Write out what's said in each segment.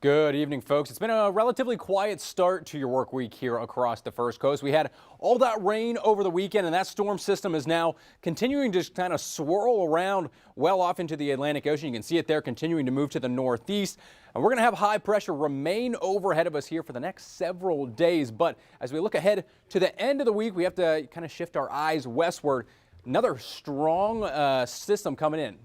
Good evening, folks. It's been a relatively quiet start to your work week here across the First Coast. We had all that rain over the weekend, and that storm system is now continuing to kind of swirl around well off into the Atlantic Ocean. You can see it there continuing to move to the northeast. And we're going to have high pressure remain overhead of us here for the next several days. But as we look ahead to the end of the week, we have to kind of shift our eyes westward. Another strong system coming in.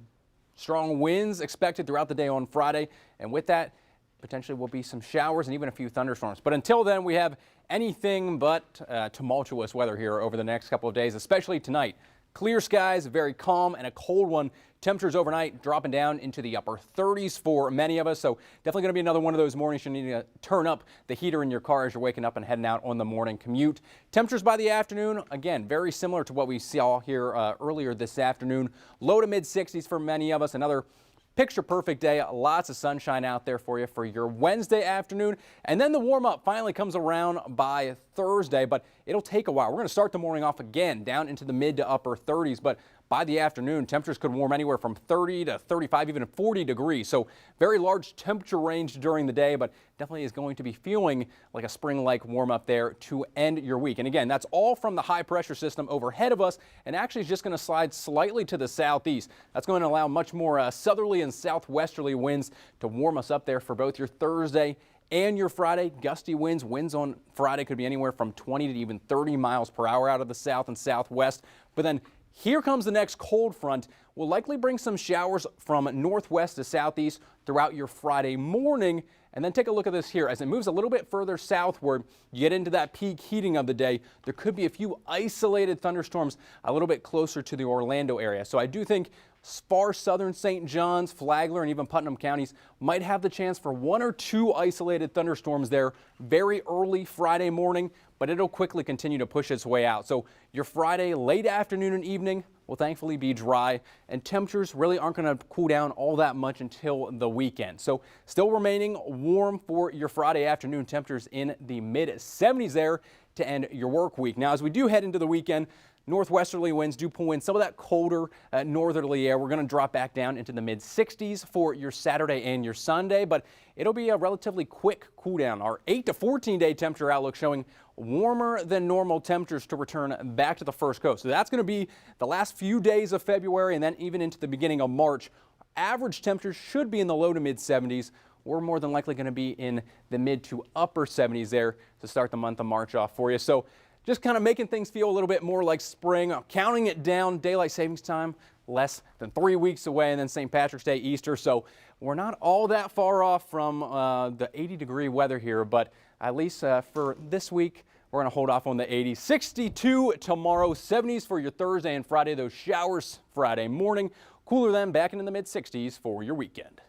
Strong winds expected throughout the day on Friday, and with that, potentially will be some showers and even a few thunderstorms. But until then, we have anything but tumultuous weather here over the next couple of days, especially tonight. Clear skies, very calm, and a cold one. Temperatures overnight dropping down into the upper 30s for many of us. So definitely going to be another one of those mornings you need to turn up the heater in your car as you're waking up and heading out on the morning commute. Temperatures by the afternoon, again, very similar to what we saw here earlier this afternoon. Low to mid 60s for many of us. Another picture perfect day, lots of sunshine out there for you for your Wednesday afternoon. And then the warm up finally comes around by Thursday, but it'll take a while. We're going to start the morning off again down into the mid to upper 30s, but by the afternoon, temperatures could warm anywhere from 30 to 35, even 40 degrees. So very large temperature range during the day, but definitely is going to be feeling like a spring-like warm up there to end your week. And again, that's all from the high pressure system overhead of us, and actually is just going to slide slightly to the southeast. That's going to allow much more southerly and southwesterly winds to warm us up there for both your Thursday and your Friday. Gusty winds on Friday could be anywhere from 20 to even 30 miles per hour out of the south and southwest. But then here comes the next cold front. Will likely bring some showers from northwest to southeast throughout your Friday morning. And then take a look at this here. As it moves a little bit further southward, you get into that peak heating of the day. There could be a few isolated thunderstorms a little bit closer to the Orlando area. So I do think far southern St. Johns, Flagler, and even Putnam counties might have the chance for one or two isolated thunderstorms there very early Friday morning, but it'll quickly continue to push its way out. So your Friday late afternoon and evening will thankfully be dry, and temperatures really aren't going to cool down all that much until the weekend. So still remaining warm for your Friday afternoon, temperatures in the mid 70s there to end your work week. Now, as we do head into the weekend, northwesterly winds do pull in some of that colder northerly air. We're going to drop back down into the mid 60s for your Saturday and your Sunday, but it'll be a relatively quick cool down. Our 8 to 14 day temperature outlook showing warmer than normal temperatures to return back to the First Coast. So that's going to be the last few days of February and then even into the beginning of March. Average temperatures should be in the low to mid 70s. We're more than likely going to be in the mid to upper 70s there to start the month of March off for you. So just kind of making things feel a little bit more like spring. Counting it down, daylight savings time less than 3 weeks away, and then St. Patrick's Day, Easter. So we're not all that far off from the 80-degree weather here, but at least for this week, we're going to hold off on the 80s. 62 tomorrow, 70s for your Thursday and Friday. Those showers Friday morning. Cooler then back into the mid 60s for your weekend.